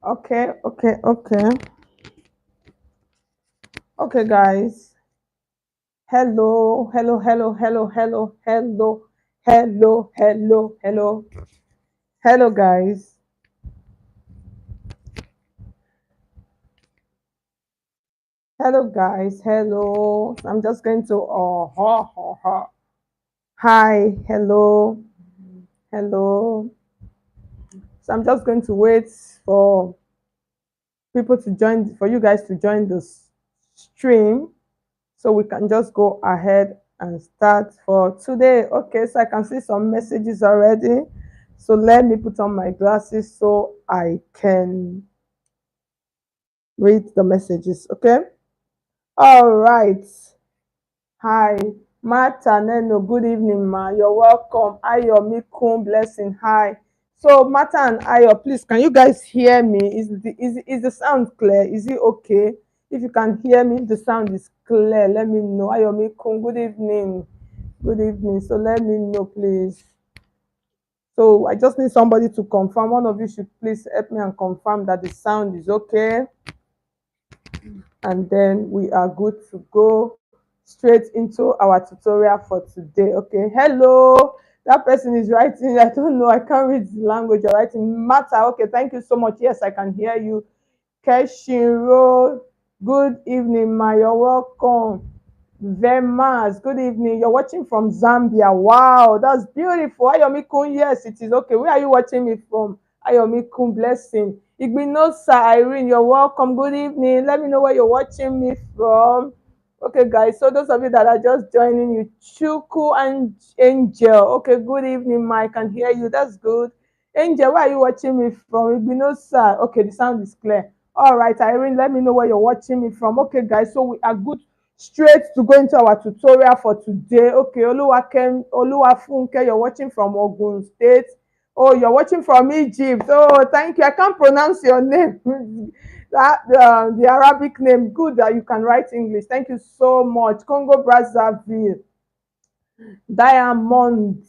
Okay, okay, okay. Okay, guys. Hello, hello, hello, hello, hello, hello, hello, hello, hello, hello, guys. Hello, guys. Hello. I'm just going to hi, hello, hello. So I'm just going to wait for people to join, for you guys to join the stream, so we can just go ahead and start for today. Okay, so I can see some messages already. So let me put on my glasses so I can read the messages. Okay. All right. Hi. Martha Neno, good evening, ma. You're welcome. Ayo Mikun, blessing. Hi. So Martha and Ayo, please, can you guys hear me? Is the sound clear? Is it okay? If you can hear me, if the sound is clear, let me know. Ayo Mikun, good evening. Good evening. So let me know, please. So I just need somebody to confirm. One of you should please help me and confirm that the sound is okay. And then we are good to go straight into our tutorial for today. Okay. Hello. That person is writing. I don't know. I can't read the language you're writing. Matter. Okay. Thank you so much. Yes, I can hear you. Keshinro. Good evening, ma. You're welcome. Vemas, good evening. You're watching from Zambia. Wow, that's beautiful. Ayomi Kun, yes, it is okay. Where are you watching me from? Ayomi Kun, blessing. Igbinosa Irene, you're welcome. Good evening. Let me know where you're watching me from. Okay, guys. So those of you that are just joining you, Chuku and Angel. Okay, good evening, Ma. I can hear you. That's good. Angel, where are you watching me from? Igbinosa. Okay, the sound is clear. All right, Irene, let me know where you're watching me from. Okay, guys. So we are good straight to go into our tutorial for today. Okay, Oluwafunke, you're watching from Ogun State. Oh, you're watching from Egypt. Oh, thank you. I can't pronounce your name. That the Arabic name. Good that you can write English. Thank you so much. Congo Brazzaville. Diamond.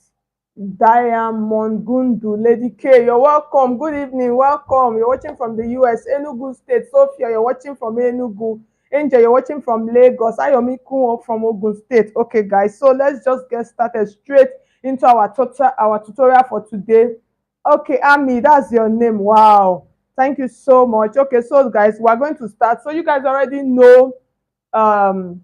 Diamond Gundu. Lady K, you're welcome. Good evening. Welcome. You're watching from the US. Enugu State. Sophia, you're watching from Enugu. Angel, you're watching from Lagos. Ayomi Kun from Ogun State. Okay, guys. So let's just get started straight into our tutorial for today. Okay, Ami, that's your name. Wow. Thank you so much. Okay, so guys, we're going to start. So you guys already know um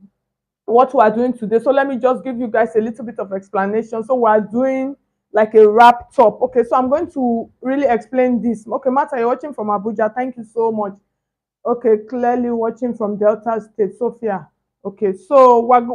what we are doing today. So let me just give you guys a little bit of explanation. So we are doing like a wrap top. Okay, so I'm going to really explain this. Okay, Martha, you're watching from Abuja. Thank you so much. Okay, clearly watching from Delta State, Sophia. Okay, so I'm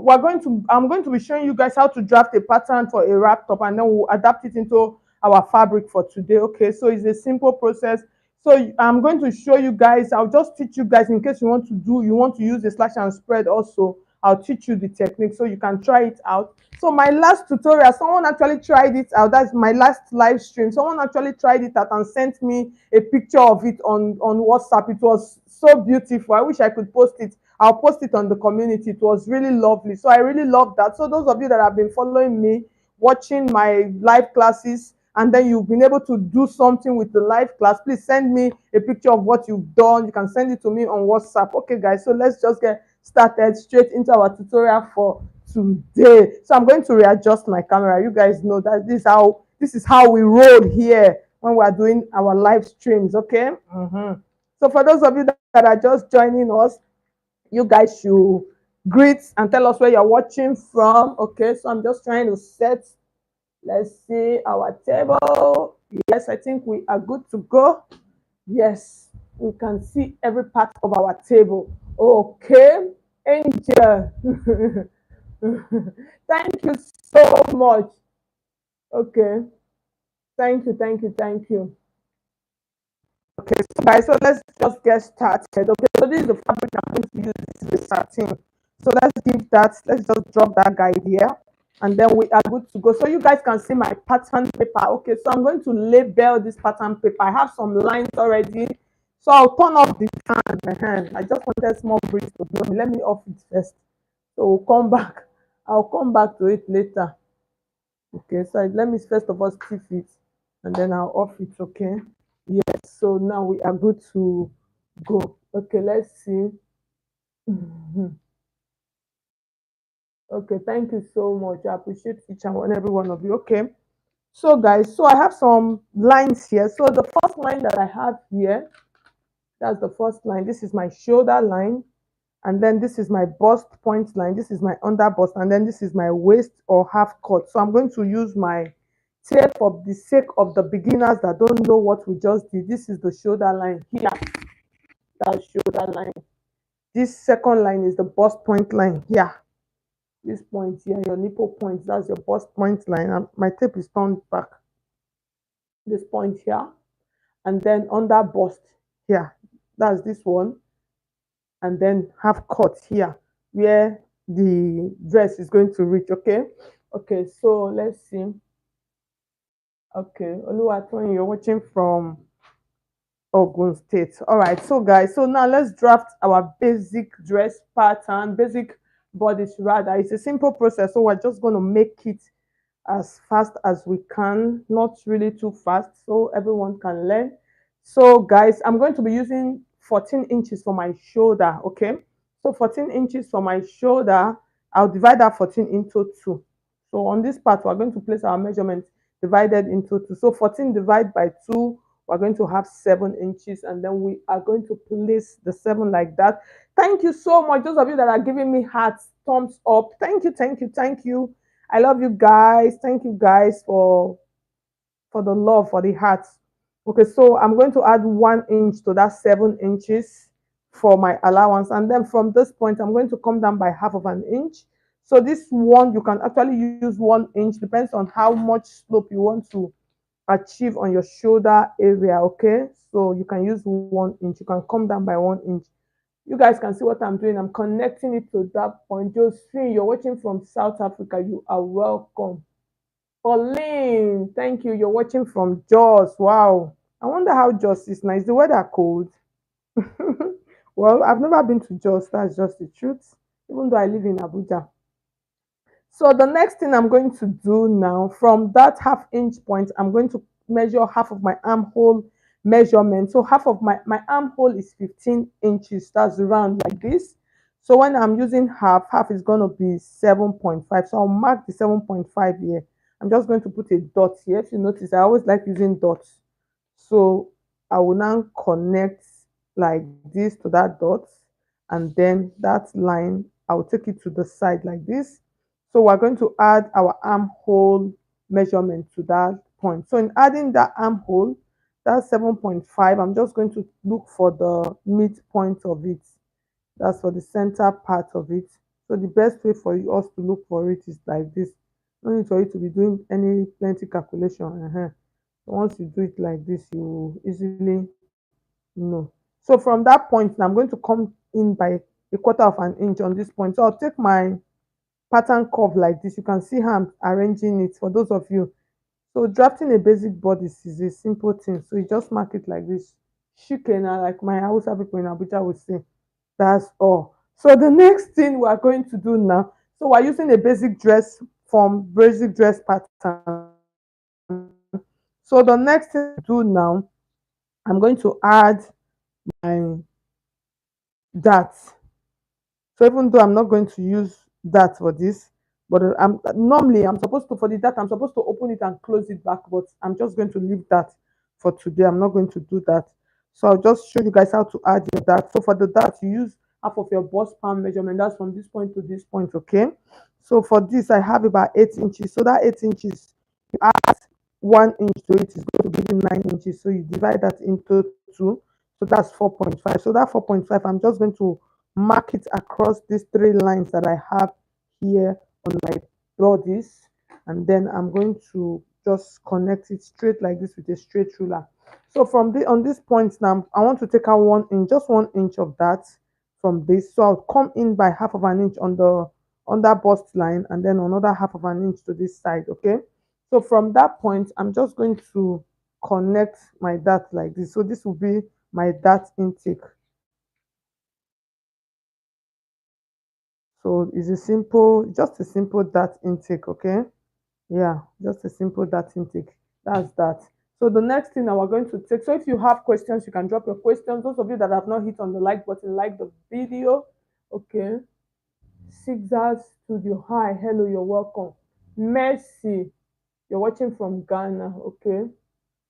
going to be showing you guys how to draft a pattern for a wrap top, and then we'll adapt it into our fabric for today. Okay, so it's a simple process. So I'm going to show you guys, I'll just teach you guys in case you want to use the slash and spread also. I'll teach you the technique so you can try it out. So my last tutorial, someone actually tried it out. That's my last live stream. Someone actually tried it out and sent me a picture of it on WhatsApp. It was so beautiful. I wish I could post it. I'll post it on the community. It was really lovely. So I really love that. So those of you that have been following me, watching my live classes, and then you've been able to do something with the live class, please send me a picture of what you've done. You can send it to me on WhatsApp. Okay, guys. So let's just get started straight into our tutorial for today. So I'm going to readjust my camera. You guys know that this is how we roll here when we are doing our live streams. Okay. So for those of you that are just joining us, you guys should greet and tell us where you're watching from. Okay, so I'm just trying to set, let's see, our table. Yes, I think we are good to go. Yes, we can see every part of our table. Okay, Angel. Thank you so much. Okay, thank you, thank you, thank you. Okay, so guys, so let's just get started. Okay, so this is the fabric I'm going to use. This is the satin. So let's just drop that guide here, and then we are good to go. So you guys can see my pattern paper. Okay, so I'm going to label this pattern paper. I have some lines already. So I'll turn off the fan. I just wanted small breeze to blow me. Let me off it first. So we'll come back. I'll come back to it later. Okay, so let me first of all stiff it, and then I'll off it. Okay. Yes. So now we are good to go. Okay, let's see. Mhm. Okay, thank you so much. I appreciate each and every one of you. Okay, so guys, so I have some lines here. So the first line that I have here, that's the first line. This is my shoulder line, and then this is my bust point line. This is my under bust, and then this is my waist or half cut. So I'm going to use my tape for the sake of the beginners that don't know what we just did. This is the shoulder line here. That's shoulder line. This second line is the bust point line here. This point here, your nipple point, that's your bust point line. And my tape is turned back. This point here, and then under bust here. That's this one, and then half cut here, where the dress is going to reach. Okay, okay. So let's see. Okay, Oluwatoyin, you're watching from Ogun State. All right, so guys, so now let's draft our basic dress pattern, basic bodice rather. It's a simple process, so we're just going to make it as fast as we can, not really too fast, so everyone can learn. So guys, I'm going to be using 14 inches for my shoulder. Okay, so 14 inches for my shoulder, I'll divide that 14 into 2. So on this part, we're going to place our measurement divided into 2. So 14 divided by 2, we're going to have 7 inches, and then we are going to place the 7 like that. Thank you so much, those of you that are giving me hearts, thumbs up. Thank you, thank you, thank you. I love you guys. Thank you guys for the love, for the hearts. Okay, so I'm going to add 1 inch to that 7 inches for my allowance, and then from this point I'm going to come down by half of an inch. So this one, you can actually use 1 inch, depends on how much slope you want to achieve on your shoulder area. Okay, so you can use 1 inch, you can come down by 1 inch. You guys can see what I'm doing. I'm connecting it to that point. Josephine, you're watching from South Africa. You are welcome. Pauline, thank you. You're watching from Jos. Wow. I wonder how Jos is now. Is the weather cold? Well, I've never been to Jos. That's just the truth. Even though I live in Abuja. So the next thing I'm going to do now, from that half-inch point, I'm going to measure half of my armhole measurement. So half of my armhole is 15 inches. That's round like this. So when I'm using half, half is going to be 7.5. So I'll mark the 7.5 here. I'm just going to put a dot here. If you notice, I always like using dots. So I will now connect like this to that dot, and then that line, I will take it to the side like this. So we're going to add our armhole measurement to that point. So in adding that armhole, that's 7.5, I'm just going to look for the midpoint of it. That's for the center part of it. So the best way for us to look for it is like this. No need for you to be doing any plenty calculation. Once you do it like this, you easily know. So from that point, I'm going to come in by a quarter of an inch on this point. So I'll take my pattern curve like this. You can see how I'm arranging it for those of you. So drafting a basic bodice is a simple thing. So you just mark it like this. Shikena, like my Hausa people in Abuja would say. That's all. So the next thing we are going to do now, so we're using a basic dress form, basic dress pattern. So the next thing to do now, I'm going to add my that. So even though I'm not going to use that for this, but I'm normally I'm supposed to, for the that I'm supposed to open it and close it back, but I'm just going to leave that for today. I'm not going to do that. So I'll just show you guys how to add your that. So for the that, you use half of your bust palm measurement. That's from this point to this point. Okay. So for this, I have about 8 inches. So that 8 inches, you add 1 inch to it, is going to give you 9 inches. So you divide that into 2. So that's 4.5. So that 4.5, I'm just going to mark it across these 3 lines that I have here on my bodice, and then I'm going to just connect it straight like this with a straight ruler. So from the on this point now, I want to take out 1 inch, just 1 inch of that from this. So I'll come in by half of an inch on the under bust line, and then another half of an inch to this side. Okay, so from that point, I'm just going to connect my dart like this. So this will be my dart intake. So it's a simple, just a simple dart intake. Okay, yeah, just a simple dart intake. That's that. So the next thing that we're going to take, so if you have questions, you can drop your questions. Those of you that have not hit on the like button, like the video. Okay. Sixers Studio. Hi, hello, you're welcome. Mercy, you're watching from Ghana. Okay.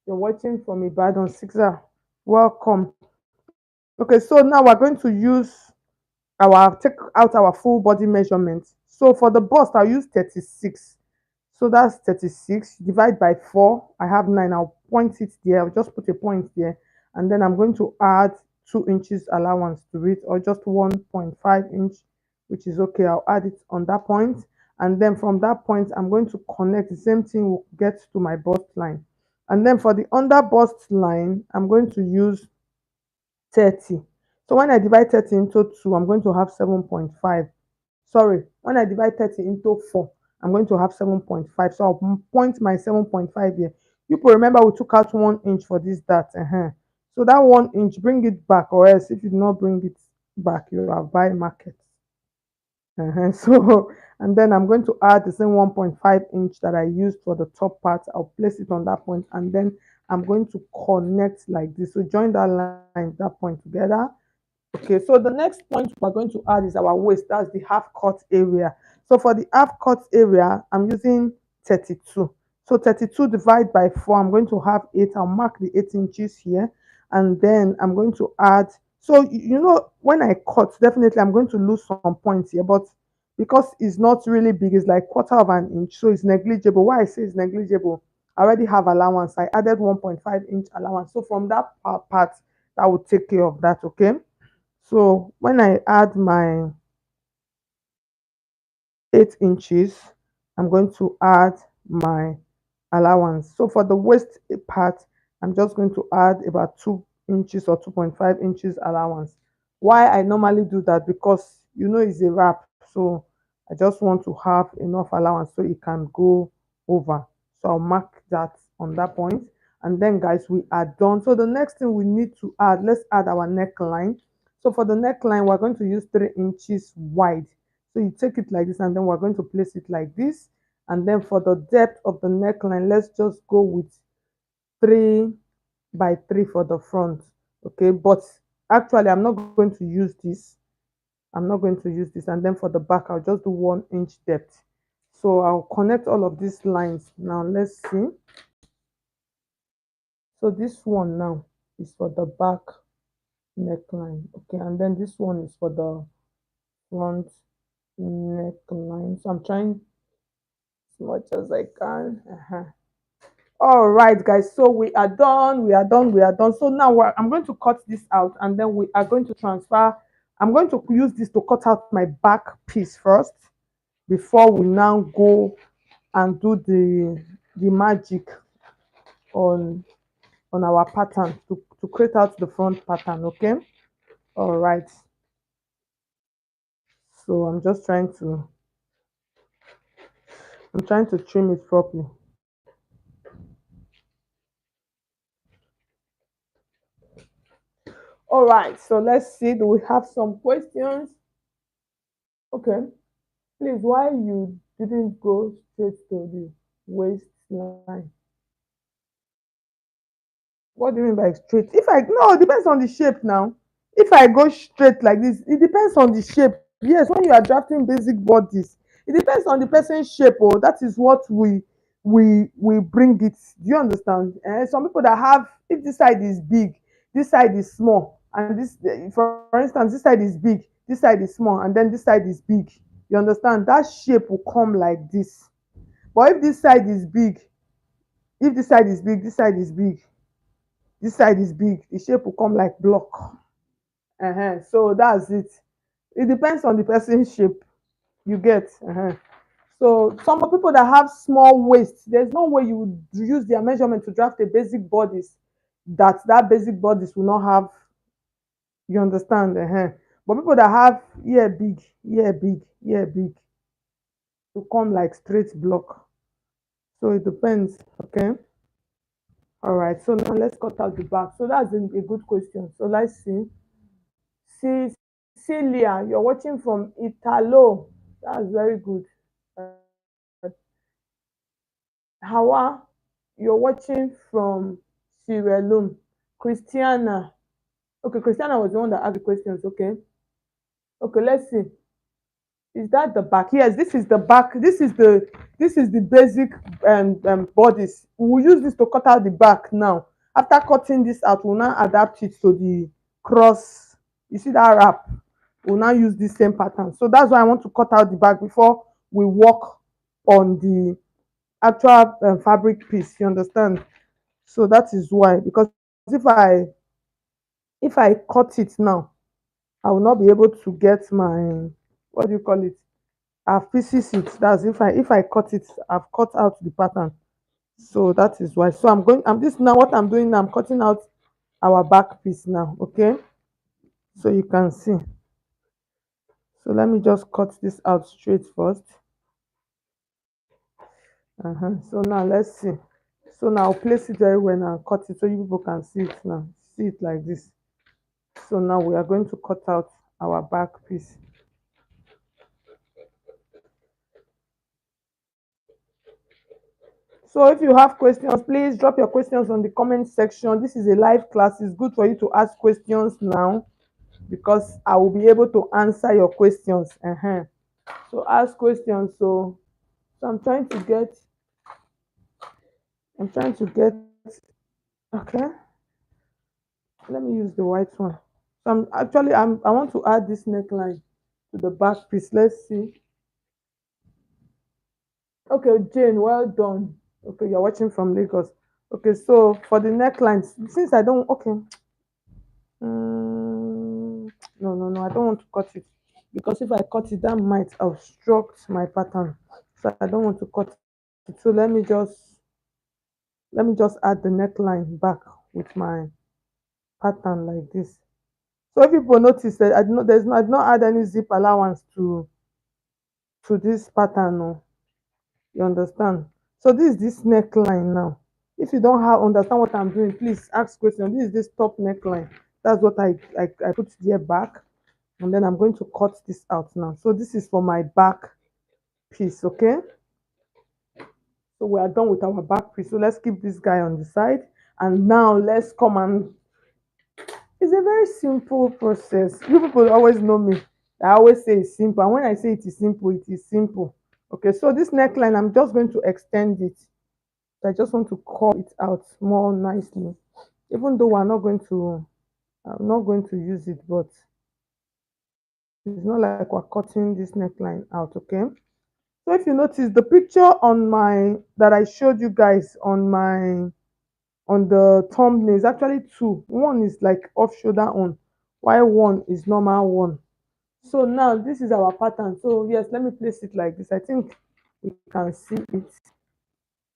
You're watching from Ibadan. Sixer, welcome. Okay, so now we're going to use our take out our full body measurement. So for the bust, I'll use 36. So that's 36. Divide by 4. I have 9. I'll point it there. I'll just put a point there. And then I'm going to add 2 inches allowance to it, or just 1.5 inch, which is okay. I'll add it on that point. And then from that point, I'm going to connect the same thing will get to my bust line. And then for the under bust line, I'm going to use 30. So when I divide 30 into 2, I'm going to have 7.5. Sorry, when I divide 30 into 4, I'm going to have 7.5. So I'll point my 7.5 here. You people remember we took out 1 inch for this dart. So that 1 inch, bring it back, or else if you do not bring it back, you have buy market. So, and then I'm going to add the same 1.5 inch that I used for the top part. I'll place it on that point, and then I'm going to connect like this. So join that line, that point together. Okay, so the next point we're going to add is our waist. That's the half cut area. So for the half cut area, I'm using 32. So 32 divided by 4, I'm going to have 8. I'll mark the 8 inches here. And then I'm going to add. So, when I cut, definitely I'm going to lose some points here. But because it's not really big, it's like quarter of an inch. So it's negligible. Why I say it's negligible, I already have allowance. I added 1.5 inch allowance. So from that part, that will take care of that, okay? So when I add my 8 inches, I'm going to add my allowance. So for the waist part, I'm just going to add about 2 inches or 2.5 inches allowance. Why I normally do that? Because it's a wrap. So I just want to have enough allowance so it can go over. So I'll mark that on that point. And then guys, we are done. So the next thing we need to add, let's add our neckline. So for the neckline, we're going to use 3 inches wide. So you take it like this, and then we're going to place it like this. And then for the depth of the neckline, let's just go with 3 by 3 for the front. Okay, but actually I'm not going to use this. I'm not going to use this. And then for the back, I'll just do 1 inch depth. So I'll connect all of these lines. Now let's see. So this one now is for the back neckline. Okay, and then this one is for the front neckline. So I'm trying as much as I can. All right, guys. So we are done. We are done. We are done. So now I'm going to cut this out, and then we are going to transfer. I'm going to use this to cut out my back piece first before we now go and do the magic on our pattern to create out the front pattern. Okay. All right. So I'm trying to trim it properly. All right. So let's see. Do we have some questions? Okay. Please, why you didn't go straight to the waistline? What do you mean by straight? If I no, it depends on the shape now. If I go straight like this, it depends on the shape. Yes, when you are drafting basic bodies, it depends on the person's shape. Oh, that is what we bring it. Do you understand? Some people that have, if this side is big, this side is small, and for instance, this side is big, this side is small, and then this side is big. You understand? That shape will come like this. But if this side is big, if this side is big, this side is big, this side is big, the shape will come like block. So that's it. It depends on the person's shape. You get. So some people that have small waist, there's no way you would use their measurement to draft a basic bodice that basic bodice will not have. You understand? But people that have ear big, ear big, ear big, to come like straight block. So it depends. Okay. All right. So now let's cut out the back. So that's a good question. So let's see. See, Celia, you're watching from Italo. That's very good. Uh, Hawa, you're watching from Sierra Leone. Christiana. Okay, Christiana was the one that asked the questions. Okay. Okay, let's see. Is that the back? Yes, this is the back. This is the basic bodice. We'll use this to cut out the back now. After cutting this out, we'll now adapt it to the cross. You see that wrap? We'll now use the same pattern. So that's why I want to cut out the back before we work on the actual fabric piece. You understand? So that is why. Because if I if I cut it now, I will not be able to get my, what do you call it? I've pieces it. That's if I cut it, I've cut out the pattern. So that is why. So I'm this now what I'm doing now, I'm cutting out our back piece now. Okay. So you can see. So let me just cut this out straight first. So now let's see. So now I'll place it very well and I'll cut it so you people can see it now. See it like this. So now we are going to cut out our back piece. So if you have questions, please drop your questions on the comment section. This is a live class. It's good for you to ask questions now because I will be able to answer your questions. So ask questions. So I'm trying to get okay. Let me use the white one. So I want to add this neckline to the back piece. Let's see. Okay, Jane, well done. Okay, you're watching from Lagos. Okay, so for the necklines, since I don't okay. No, no, no, I don't want to cut it because if I cut it, that might obstruct my pattern. So I don't want to cut it. So let me just add the neckline back with my pattern like this. So if people notice that I did not add any zip allowance to this pattern. No, you understand? So this is this neckline now. If you don't have understand what I'm doing, please ask question. This is this top neckline. That's what I put there back. And then I'm going to cut this out now. So this is for my back piece. Okay, so we are done with our back piece. So let's keep this guy on the side, and now let's come and it's a very simple process. You people always know me, I always say it's simple, and when I say it is simple, it is simple. Okay, so this neckline, I'm just going to extend it. I just want to cut it out more nicely, even though I'm not going to use it, but it's not like we're cutting this neckline out. Okay, so if you notice the picture on my that I showed you guys on the thumbnail is actually two. One is like off shoulder on, while one is normal one. So now this is our pattern. So yes, let me place it like this. I think you can see it.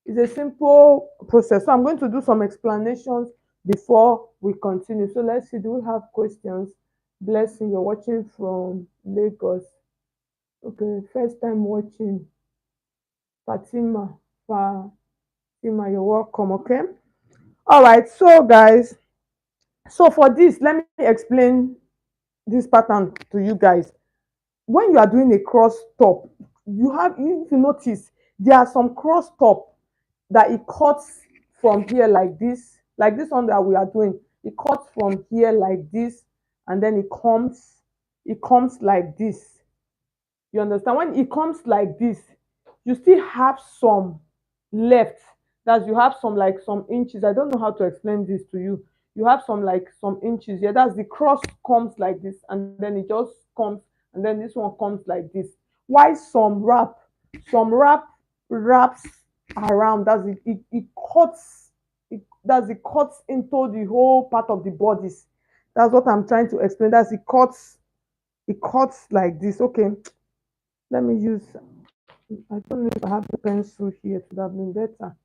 It's a simple process. So I'm going to do some explanations before we continue. So let's see, do we have questions? Blessing, you're watching from Lagos. Okay, first time watching. Fatima, Fatima, you're welcome. Okay. All right. So guys, so for this, let me explain this pattern to you guys. When you are doing a cross top, if you notice, there are some cross top that it cuts from here like this one that we are doing. It cuts from here like this, and then it comes like this. You understand? When it comes like this, you still have some left. That's you have some like some inches. I don't know how to explain this to you. You have some like some inches. Yeah, that's the cross comes like this, and then it just comes, and then this one comes like this. Why some wrap wraps around. That's it cuts it cuts into the whole part of the bodice. That's what I'm trying to explain. That's it cuts like this. Okay, let me use I don't know if I have the pencil here. It would have been better.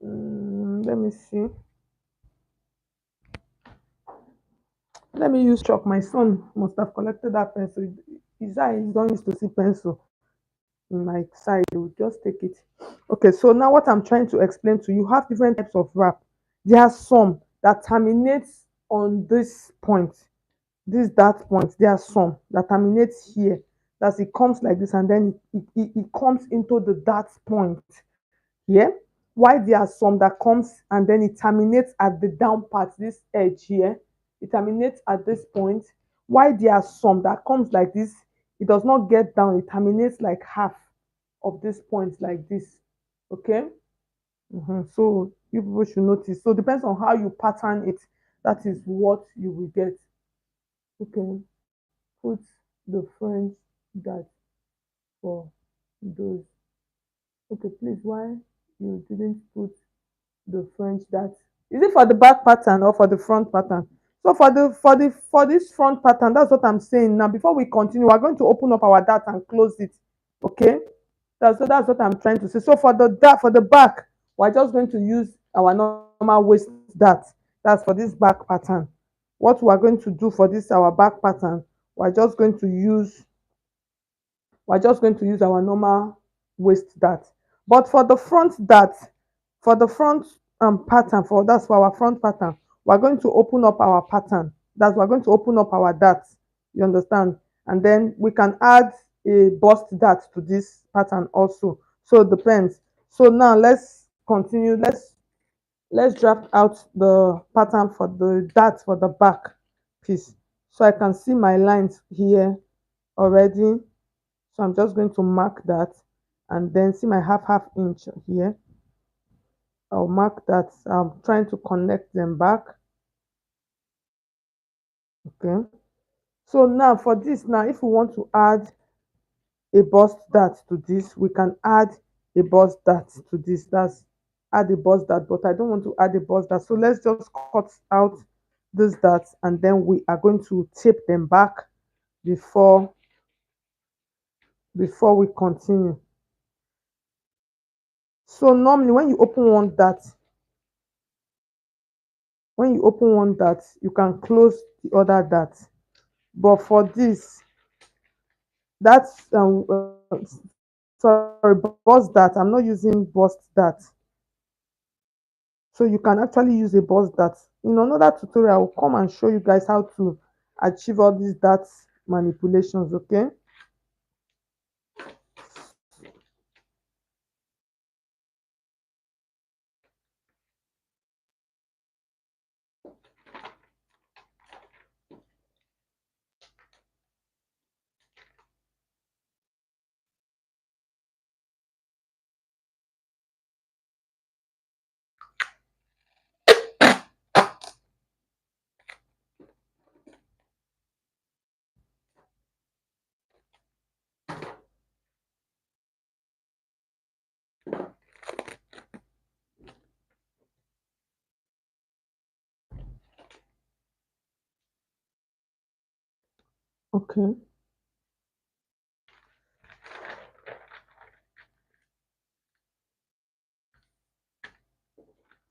Let me see. Let me use chalk. My son must have collected that pencil. His eyes don't used to see pencil in my side. He will just take it. Okay, so now what I'm trying to explain to you, have different types of wrap. There are some that terminates on this point. That point. There are some that terminates here. It comes like this, and then it comes into the that point here. Why there are some that comes and then it terminates at the down part, this edge here, it terminates at this point. Why there are some that comes like this, it does not get down, it terminates like half of this point like this. Okay. So you people should notice. So depends on how you pattern it. That is what you will get. Okay. Put the French that for those. Okay, please. Why you didn't put the French that? Is it for the back pattern or for the front pattern? So for this front pattern, that's what I'm saying. Now, before we continue, we're going to open up our dart and close it. Okay. That's what I'm trying to say. So for the back, we're just going to use our normal waist dart. That's for this back pattern. What we're going to do for this our back pattern, we're just going to use our normal waist dart. But for the front dart, for the front pattern, for that's for our front pattern, we're going to open up our pattern. That's we're going to open up our dart. You understand? And then we can add a bust dart to this pattern also. So it depends. So now let's continue. Let's draft out the pattern for the dart for the back piece. So I can see my lines here already. So I'm just going to mark that and then see my half inch here. I'll mark that. I'm trying to connect them back. Okay. So now for this, now if we want to add a bust dart to this, we can add a bust dart to this. That's add a bust dart, but I don't want to add a bust dart. So let's just cut out this dart and then we are going to tape them back before we continue. So normally when you open one dart, you can close the other dart. But for this, that's sorry, bust dart. I'm not using bust dart. So you can actually use a bust dart. In another tutorial, I will come and show you guys how to achieve all these dart manipulations. Okay. Okay.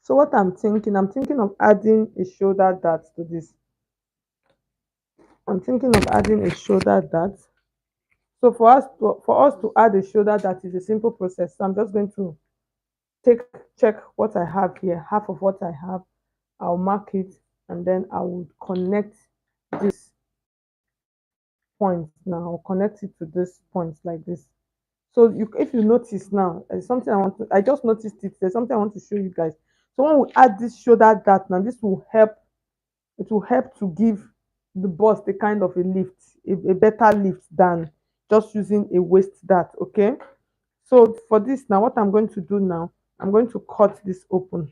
So what I'm thinking of adding a shoulder dart to this. I'm thinking of adding a shoulder dart. So for us to add a shoulder dart is a simple process. So I'm just going to take check what I have here, half of what I have. I'll mark it and then I would connect this point now. I'll connect it to this point like this. So if you notice now, there's something I just noticed it. There's something I want to show you guys. So when we add this shoulder dart now, this will help. It will help to give the bust a kind of a lift, a better lift than just using a waist dart. Okay. So for this now, what I'm going to do now, I'm going to cut this open.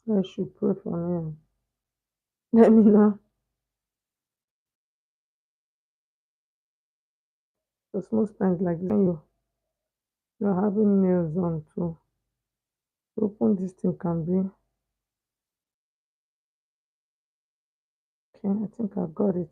I should pray for him. Let me know. Because most times like this, when you're having nails on too, to open this thing can be Okay, I think I got it.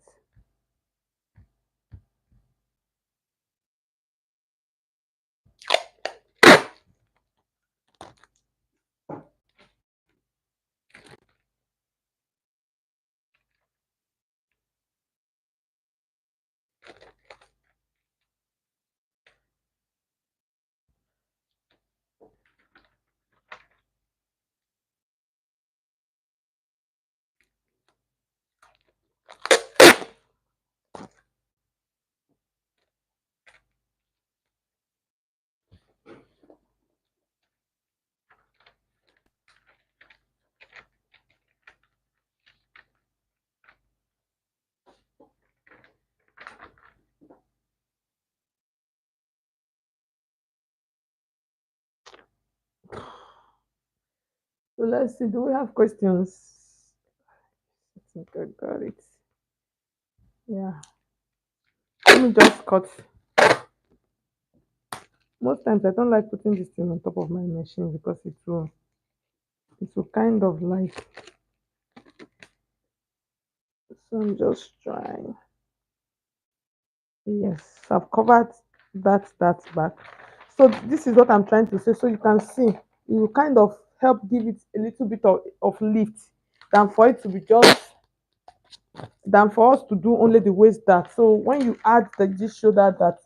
So let's see. Do we have questions? I think I got it. Yeah. Let me just cut. Most times I don't like putting this thing on top of my machine because it will kind of like, so I'm just trying. Yes, I've covered that back. So this is what I'm trying to say. So you can see it will kind of help give it a little bit of lift than for it to be just than for us to do only the waist that. So when you add this shoulder that,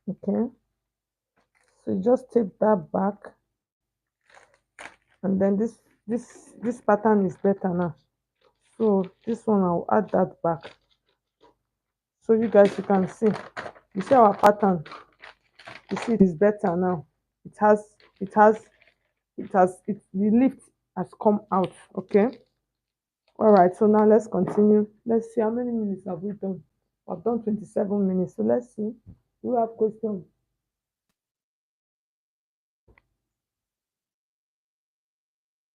okay, so you just take that back, and then this pattern is better now. So this one I'll add that back. So you guys, you can see, you see our pattern. You see it is better now. It has it has the lift has come out. Okay, all right, so now let's continue. Let's see how many minutes have we done. I've done 27 minutes, so let's see. Do we have questions?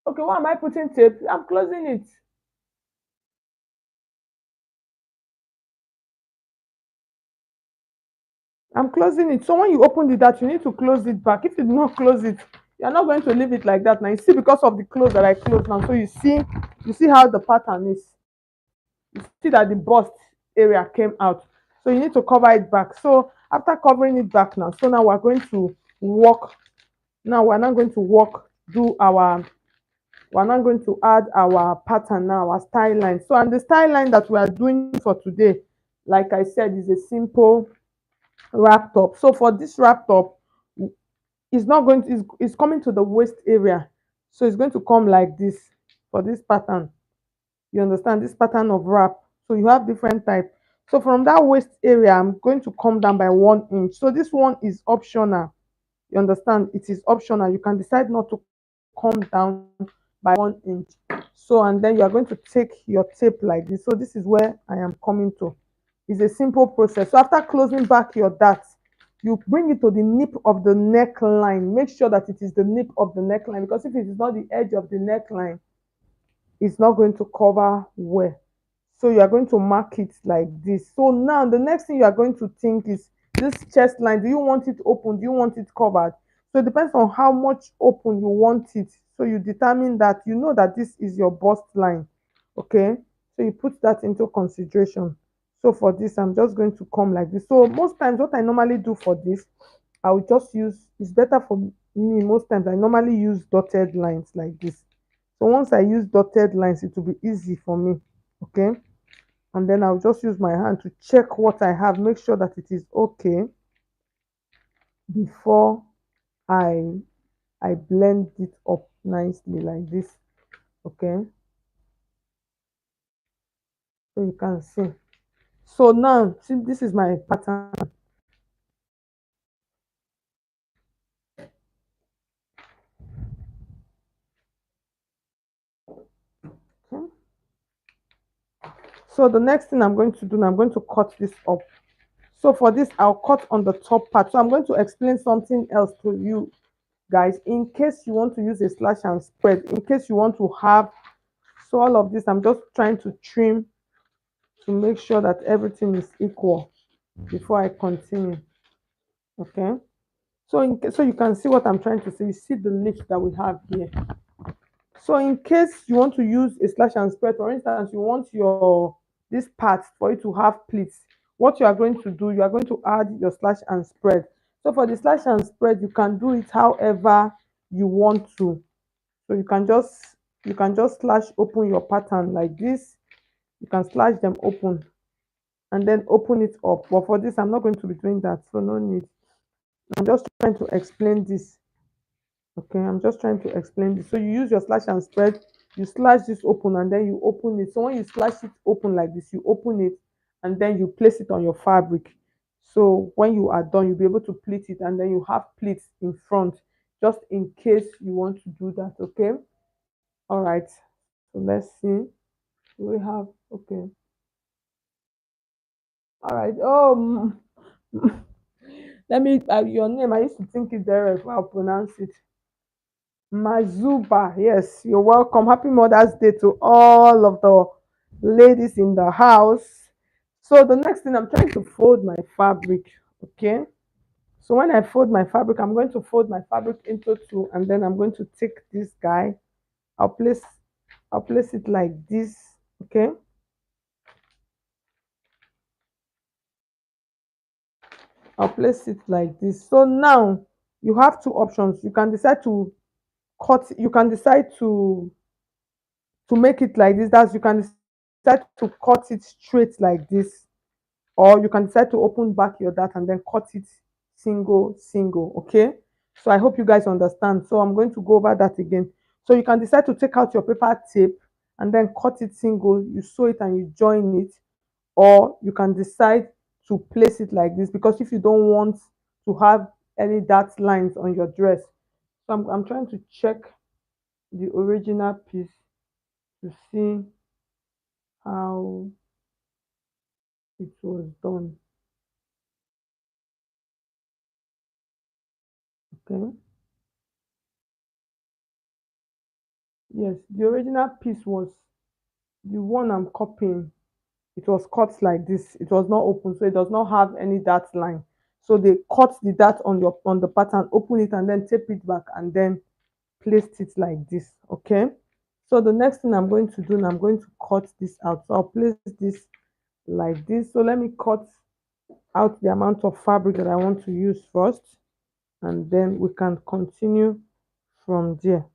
Okay, why am I putting tape? I'm closing it. I'm closing it. So when you open the that, you need to close it back. If you do not close it, you're not going to leave it like that. Now you see, because of the close that I closed now, so you see how the pattern is. You see that the bust area came out. So you need to cover it back. So after covering it back now, so now we're going to work. Now we're not going to work, do our, we're not going to add our pattern now, our style line. So, and the style line that we are doing for today, like I said, is a simple wrap top. So for this wrap top, it's not going to, it's coming to the waist area. So it's going to come like this for this pattern. You understand this pattern of wrap? So you have different type. So from that waist area, I'm going to come down by 1 inch. So this one is optional. You understand? It is optional. You can decide not to come down by 1 inch. So, and then you are going to take your tape like this. So this is where I am coming to. It's a simple process. So after closing back your dart, you bring it to the nip of the neckline. Make sure that it is the nip of the neckline, because if it is not the edge of the neckline, it's not going to cover well. So you are going to mark it like this. So now the next thing you are going to think is this chest line. Do you want it open? Do you want it covered? So it depends on how much open you want it. So you determine that, you know that this is your bust line. Okay. So you put that into consideration. So for this, I'm just going to come like this. So most times what I normally do for this, I will just use, it's better for me most times, I normally use dotted lines like this. So once I use dotted lines, it will be easy for me. Okay, and then I'll just use my hand to check what I have, make sure that it is okay before I I blend it up nicely like this. Okay, so you can see. So now, see, this is my pattern. Okay. So the next thing I'm going to do now, I'm going to cut this up. So for this, I'll cut on the top part. So I'm going to explain something else to you guys, in case you want to use a slash and spread, in case you want to have. So all of this, I'm just trying to trim to make sure that everything is equal before I continue. Okay, so so you can see what I'm trying to say. You see the lift that we have here. So in case you want to use a slash and spread, for instance, you want your this part for it to have pleats, what you are going to do, you are going to add your slash and spread. So for the slash and spread, you can do it however you want to. So you can just slash open your pattern like this. You can slash them open and then open it up. But for this, I'm not going to be doing that, so no need. I'm just trying to explain this. Okay, I'm just trying to explain this. So you use your slash and spread, you slash this open and then you open it. So when you slash it open like this, you open it and then you place it on your fabric. So when you are done, you'll be able to pleat it and then you have pleats in front just in case you want to do that. Okay. All right. So let's see. We have okay. All right. Let me your name. I used to think it there if I'll pronounce it. Mazuba, yes, you're welcome. Happy Mother's Day to all of the ladies in the house. So the next thing, I'm trying to fold my fabric. Okay. So when I fold my fabric, I'm going to fold my fabric into two, and then I'm going to take this guy. I'll place I'll place it like this. Okay. I'll place it like this. So now you have two options. You can decide to cut, you can decide to make it like this. That's you can decide to cut it straight like this, or you can decide to open back your dart and then cut it single single. Okay, so I hope you guys understand. So I'm going to go over that again. So you can decide to take out your paper tape and then cut it single, you sew it and you join it, or you can decide to place it like this, because if you don't want to have any dart lines on your dress. So I'm trying to check the original piece to see how it was done. Okay. Yes, the original piece was the one I'm copying. It was cut like this. It was not open, so it does not have any dart line. So they cut the dart on the pattern, open it and then tape it back and then placed it like this. Okay. So the next thing I'm going to do now, I'm going to cut this out. So I'll place this like this. So let me cut out the amount of fabric that I want to use first, and then we can continue from there.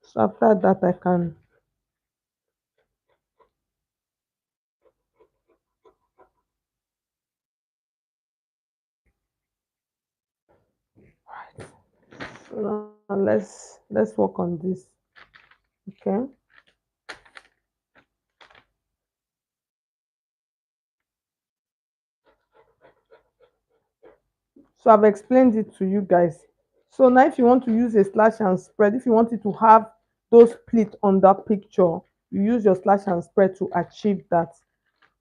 So after that, I can. So now let's work on this. Okay. So I've explained it to you guys. So now if you want to use a slash and spread, if you want it to have those pleats on that picture, you use your slash and spread to achieve that.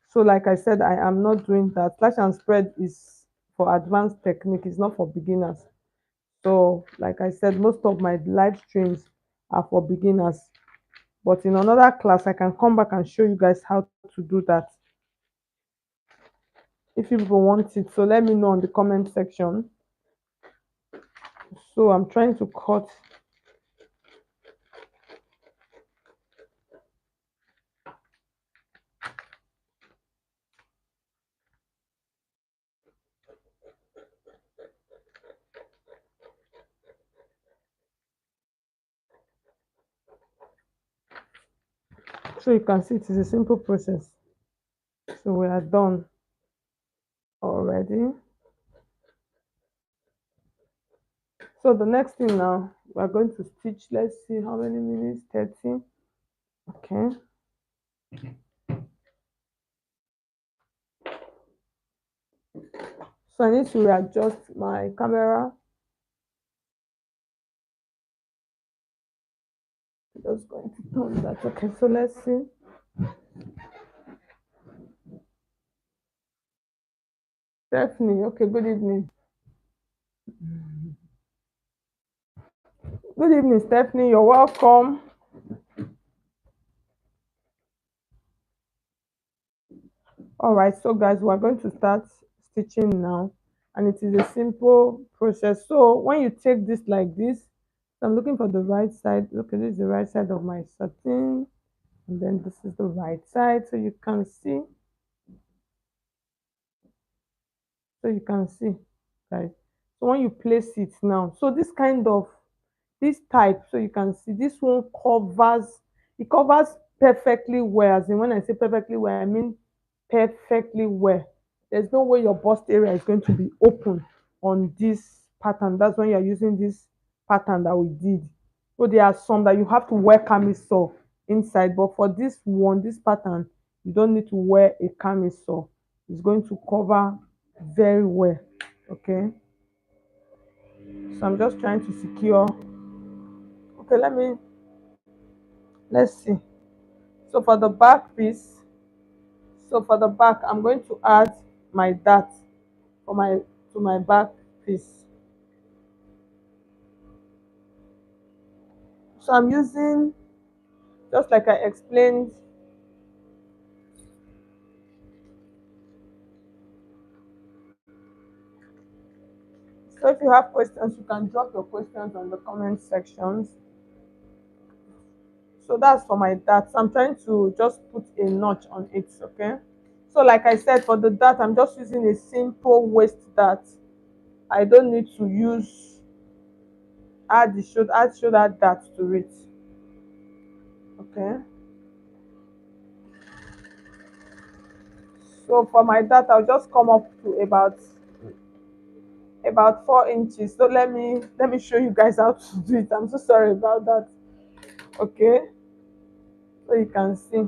So like I said, I am not doing that. Slash and spread is for advanced technique, it's not for beginners. So like I said, most of my live streams are for beginners. But in another class, I can come back and show you guys how to do that if you people want it. So let me know in the comment section. So I'm trying to cut. So you can see it is a simple process. So we are done already. So the next thing now, we are going to stitch. Let's see how many minutes. 30. Okay. So I need to readjust my camera. Just going to turn that. Okay, so let's see. Stephanie, okay, good evening. Good evening, Stephanie. You're welcome. All right, so guys, we're going to start stitching now. and it is a simple process. So when you take this like this, so I'm looking for the right side. Look, this is the right side of my satin, and then this is the right side, so you can see. So you can see, right? So when you place it now, so this kind of this type, so you can see this one covers, it covers perfectly well. As in, when I say perfectly well, I mean perfectly well. There's no way your bust area is going to be open on this pattern. That's when you're using this pattern that we did. So there are some that you have to wear camisole inside, but for this one, this pattern, you don't need to wear a camisole. It's going to cover very well. Okay, so I'm just trying to secure. Okay, let's see. So for the back piece, so for the back, I'm going to add my dart for my to my back piece. So I'm using, just like I explained, so if you have questions, you can drop your questions on the comment sections. So that's for my dart. So I'm trying to just put a notch on it, okay? So like I said, for the dart, I'm just using a simple waist dart. I don't need to use add shoulder dart to it. Okay. So for my dart, I'll just come up to about 4 inches. So let me show you guys how to do it. I'm so sorry about that. Okay. So you can see.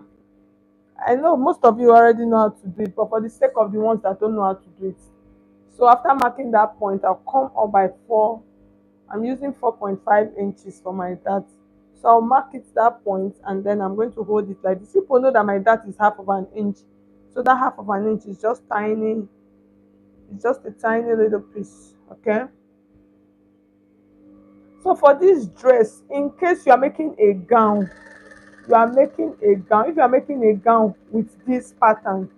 I know most of you already know how to do it, but for the sake of the ones that don't know how to do it. So after marking that point, I'll come up by 4. I'm using 4.5 inches for my dart. So I'll mark it that point, and then I'm going to hold it like this. People know that my dart is half of an inch. So that half of an inch is just tiny. It's just a tiny little piece. Okay. So for this dress, in case you are making a gown, if you are making a gown with this pattern,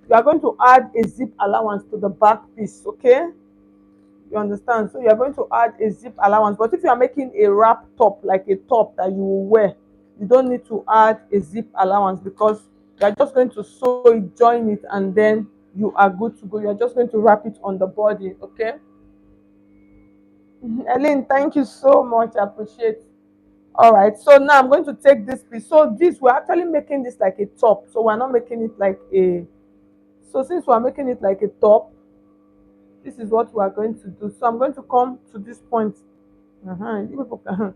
you are going to add a zip allowance to the back piece. Okay, you understand? So you are going to add a zip allowance, but if you are making a wrap top, like a top that you will wear, you don't need to add a zip allowance, because you are just going to sew it, join it, and then you are good to go. You are just going to wrap it on the body. Okay. Ellen, thank you so much. I appreciate. All right. So now I'm going to take this piece. So this, we're actually making this like a top. So we're not making it like a. So since we're making it like a top, this is what we are going to do. So I'm going to come to this point. You people can,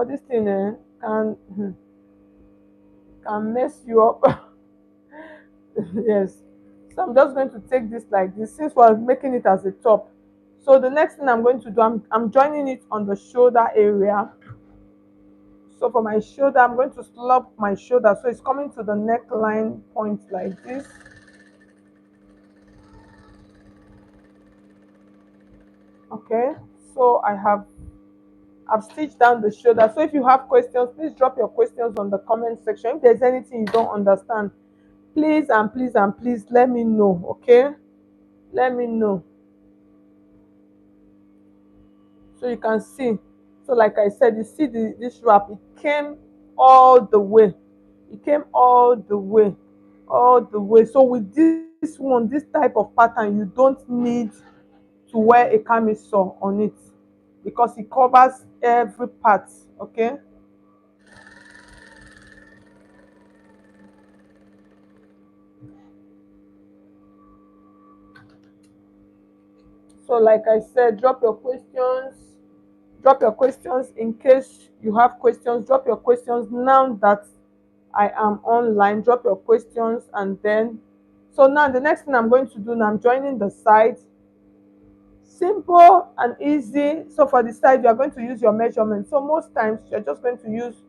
this thing can mess you up. Yes. So I'm just going to take this like this, since we're making it as a top. So the next thing I'm going to do, I'm joining it on the shoulder area. So for my shoulder, I'm going to slop my shoulder, so it's coming to the neckline point like this. Okay, so I've stitched down the shoulder. So if you have questions, please drop your questions on the comment section. If there's anything you don't understand, please and please and please let me know. Okay, let me know. So you can see. So like I said, you see this wrap, it came all the way. It came all the way, all the way. So with this one, this type of pattern, you don't need to wear a camisole on it, because it covers every part. Okay. So like I said, drop your questions in case you have questions. Drop your questions now that I am online. Drop your questions, and then, so now the next thing I'm going to do now, I'm joining the side. Simple and easy. So for the side, you are going to use your measurement. So most times you're just going to use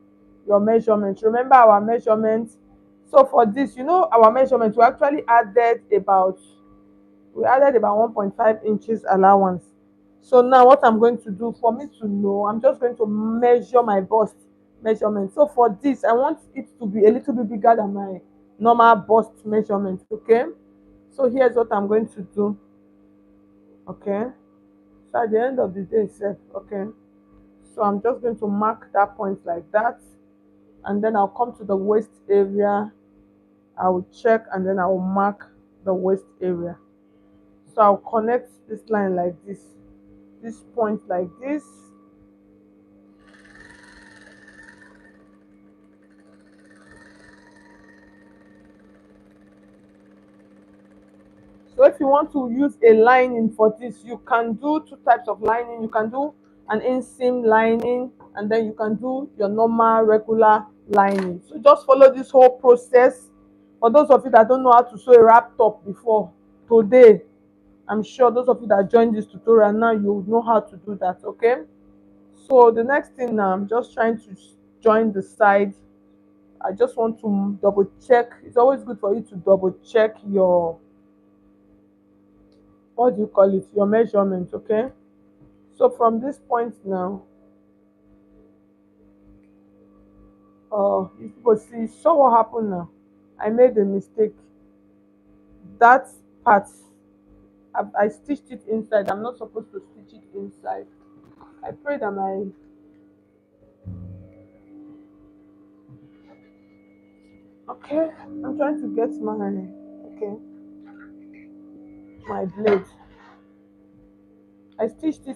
your measurement. Remember our measurement. So for this, our measurement, we added about 1.5 inches allowance. So now what I'm going to do, for me to know, I'm just going to measure my bust measurement. So for this, I want it to be a little bit bigger than my normal bust measurement. Okay, so here's what I'm going to do. Okay, so at the end of the day sef, okay, so I'm just going to mark that point like that, and then I'll come to the waist area. I will check and then I will mark the waist area. So I'll connect this line like this point like this. So if you want to use a lining for this, you can do two types of lining. You can do an inseam lining, and then you can do your normal regular lining. So just follow this whole process. For those of you that don't know how to sew a wrap top before, today I'm sure those of you that joined this tutorial now, you know how to do that. Okay, so the next thing now, I'm just trying to join the side. I just want to double check. It's always good for you to double check your, what do you call it, your measurement. Okay, so from this point now, you people see, so what happened now, I made a mistake. That part, I stitched it inside. I'm not supposed to stitch it inside. I pray that my, okay, I'm trying to get my, okay, my blade. I stitched the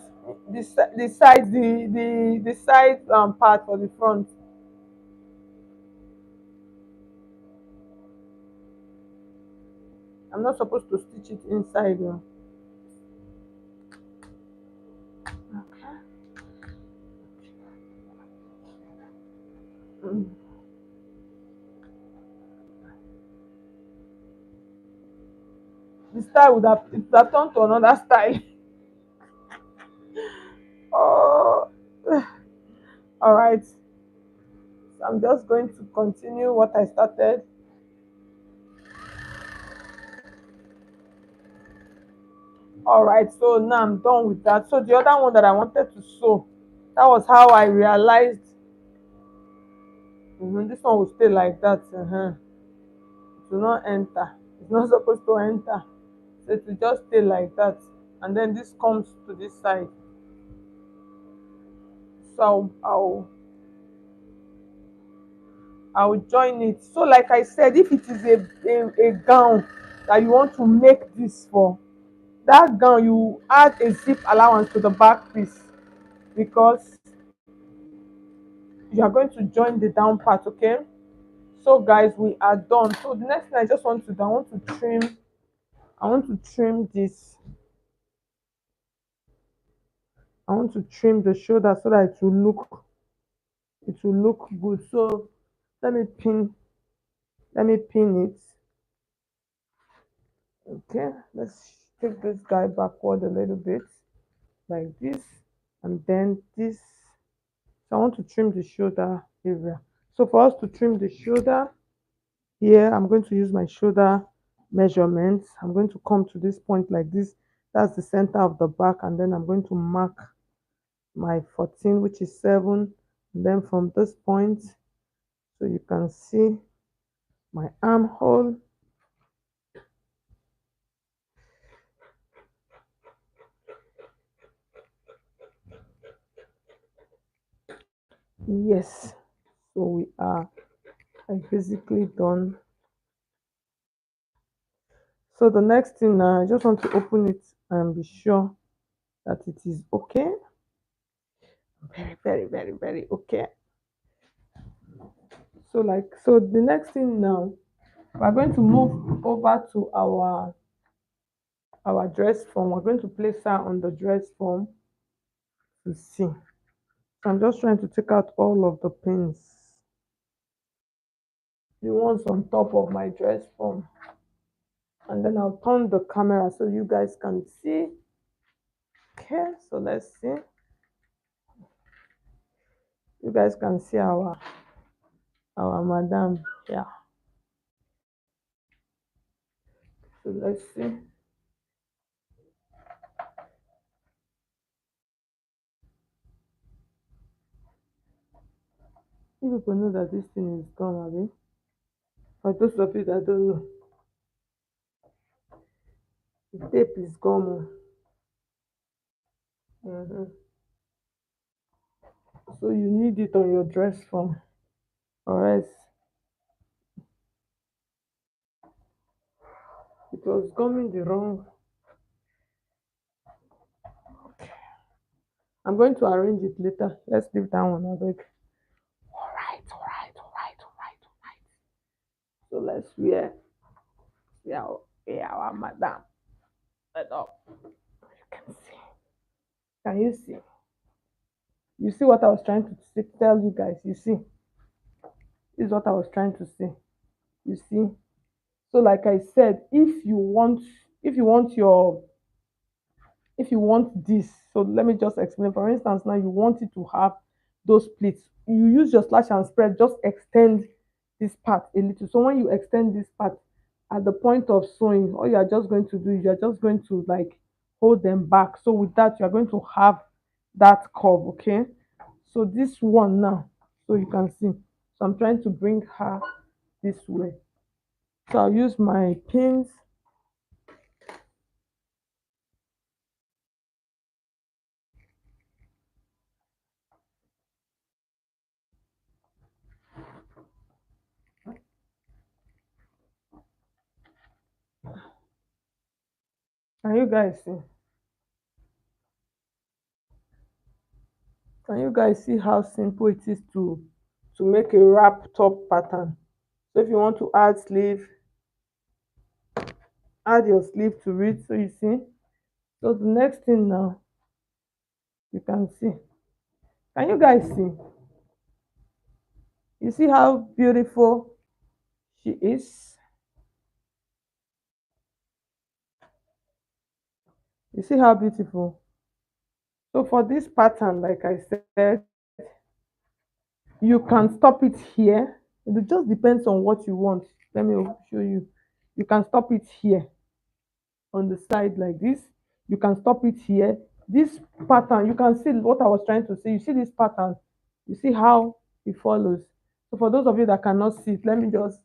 side, the side part for the front. I'm not supposed to stitch it inside. Okay. Mm. The style would have turned to another style. Oh, all right. So I'm just going to continue what I started. All right. So now I'm done with that. So the other one that I wanted to sew, that was how I realized. This one will stay like that. It will not enter. It's not supposed to enter. So it will just stay like that. And then this comes to this side. So I'll join it. So like I said, if it is a gown that you want to make this for, that gown you add a zip allowance to the back piece, because you are going to join the down part. Okay, so guys, we are done. So the next thing I just want to do, I want to trim this. I want to trim the shoulder so that it will look good. So let me pin it. Okay, let's take this guy backward a little bit like this, and then this. So I want to trim the shoulder area. So for us to trim the shoulder here, I'm going to use my shoulder measurements. I'm going to come to this point like this. That's the center of the back, and then I'm going to mark my 14, which is 7. And then from this point, so you can see my armhole. Yes, so we are basically done. So the next thing now, I just want to open it and be sure that it is okay. Very, very, very, very okay. So the next thing now, we're going to move over to our dress form. We're going to place her on the dress form to see. I'm just trying to take out all of the pins, the ones on top of my dress form, and then I'll turn the camera so you guys can see. Okay, so let's see. You guys can see our madam. Yeah, so let's see. You people know that this thing is gone, abi? For those of you that don't know, the tape is gone. Mhm. So you need it on your dress form, or else it was coming the wrong. I'm going to arrange it later. Let's leave that one. I beg. All right, all right, all right, all right, all right. So let's wear our madam. Let up. You can see. Can you see? You see what I was trying to tell you guys. You see, this is what I was trying to say. You see. So, like I said, if you want your if you want this, so let me just explain. For instance, now you want it to have those pleats. You use your slash and spread, just extend this part a little. So when you extend this part at the point of sewing, all you are just going to do is you're just going to like hold them back. So with that, you're going to have that curve, okay? So this one now, so you can see. So I'm trying to bring her this way. So I'll use my pins. Can you guys see? Can you guys see how simple it is to make a wrap top pattern? So if you want to add sleeve, add your sleeve to it. So you see. So the next thing now, you can see. Can you guys see? You see how beautiful she is? You see how beautiful? So for this pattern, like I said, you can stop it here. It just depends on what you want. Let me show you. You can stop it here on the side like this. You can stop it here. This pattern, you can see what I was trying to say. You see this pattern, you see how it follows. So for those of you that cannot see it, let me just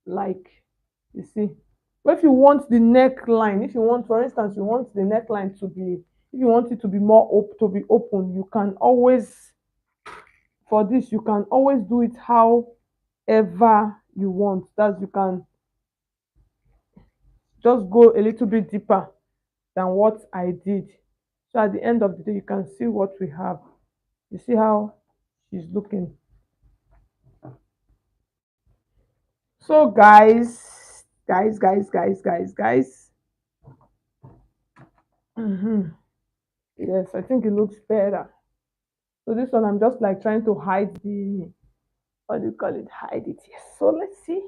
like, you see. But if you want the neckline, if you want, for instance, you want the neckline to be, if you want it to be more to be open, you can always, for this, you can always do it however you want. That's, you can just go a little bit deeper than what I did. So at the end of the day, you can see what we have. You see how she's looking. So guys. Yes, I think it looks better. So this one, I'm just like trying to hide the, what do you call it? Hide it. Yes. So let's see.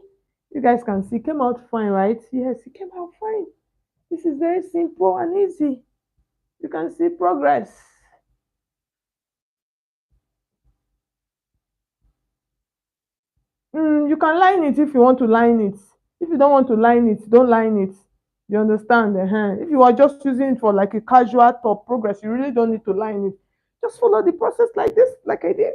You guys can see, came out fine, right? Yes, it came out fine. This is very simple and easy. You can see progress. You can line it if you want to line it. If you don't want to line it, don't line it. You understand? If you are just using it for like a casual top progress, you really don't need to line it. Just follow the process like this, like I did.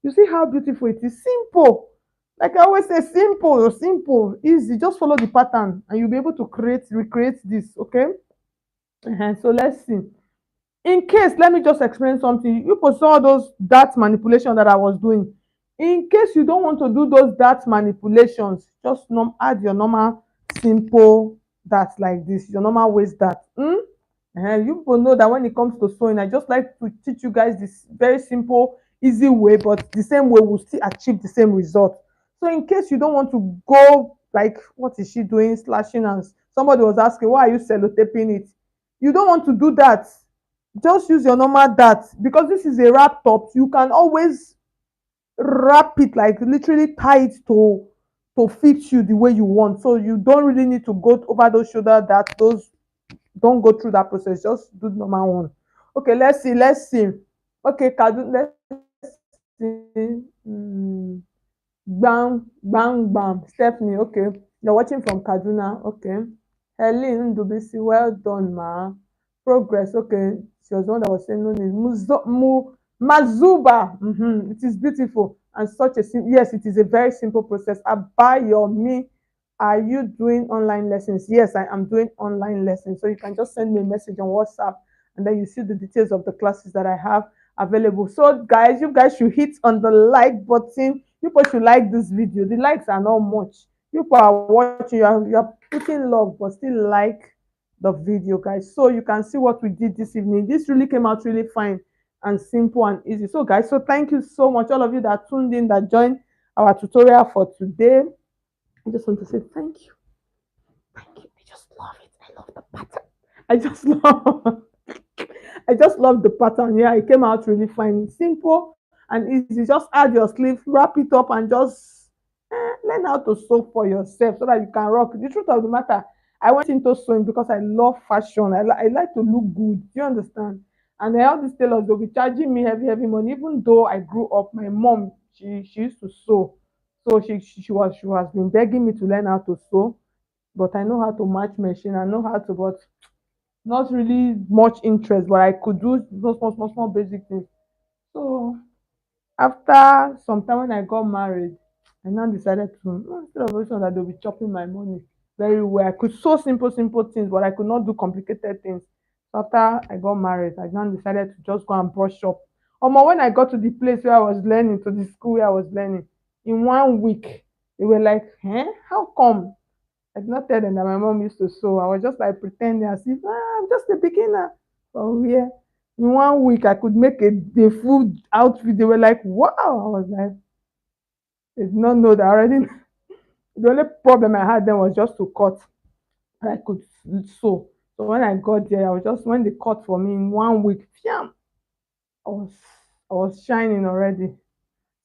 You see how beautiful it is? Simple. Like I always say, simple, simple, easy. Just follow the pattern and you'll be able to recreate this, okay? So let's see. In case, let me just explain something. You saw those dart manipulation that I was doing. In case you don't want to do those dart manipulations, just add your normal simple dart like this, your normal waist dart. You people know that when it comes to sewing, I just like to teach you guys this very simple, easy way, but the same way will still achieve the same result. So in case you don't want to go like, what is she doing, slashing, and somebody was asking, why are you sellotaping it? You don't want to do that, just use your normal dart. Because this is a wrap top, you can always wrap it, like literally tie it to fit you the way you want. So you don't really need to go over those shoulder darts. Those, don't go through that process, just do the normal one. Okay, let's see. Okay, let's see. Bam, bam, bam. Stephanie, okay. You're watching from Kaduna, okay. Helen Dubisi, well done, ma. Progress, okay. She was the one that was saying no need. Mazuba, it is beautiful and such a yes, it is a very simple process. Abayomi, are you doing online lessons? Yes, I am doing online lessons. So you can just send me a message on WhatsApp and then you see the details of the classes that I have available. So guys, you guys should hit on the like button. You people should like this video. The likes are not much. You people are watching, you are putting love, but still like the video, guys, so you can see what we did this evening. This really came out really fine and simple and easy. So guys, so thank you so much, all of you that tuned in, that joined our tutorial for today. I just want to say thank you. Thank you. I just love it. I love the pattern. I just love I just love the pattern. Yeah, it came out really fine, simple and easy. Just add your sleeve, wrap it up, and just learn how to sew for yourself so that you can rock. The truth of the matter, I went into sewing because I love fashion. I like to look good. Do you understand? And then all these tailors, they'll be charging me heavy, heavy money. Even though I grew up, my mom, she used to sew. So she has been begging me to learn how to sew, but I know how to match machine. I know how to, but not really much interest, but I could do those small basic things. So after some time when I got married, I now decided to instead of waiting that they'll be chopping my money very well. I could sew simple things, but I could not do complicated things. So after I got married, I now decided to just go and brush up. When I got to the place where I was learning, to the school where I was learning, in 1 week, they were like, how come? I did not tell them that my mom used to sew. I was just like pretending as if I'm just a beginner. So yeah, in 1 week I could make the full outfit. They were like, wow. I was like, they did not know that already. The only problem I had then was just to cut. I could sew. So when I got there, I was just when they cut for me in 1 week, fiam, I was I was shining already.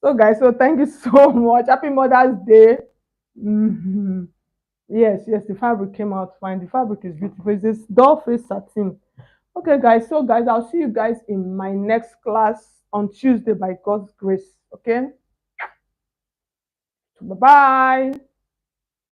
So guys, so thank you so much. Happy Mother's Day. Mhm. Yes, the fabric came out fine. The fabric is beautiful. It's this doll face satin. Okay, guys. So, guys, I'll see you guys in my next class on Tuesday by God's grace. Okay. Bye bye.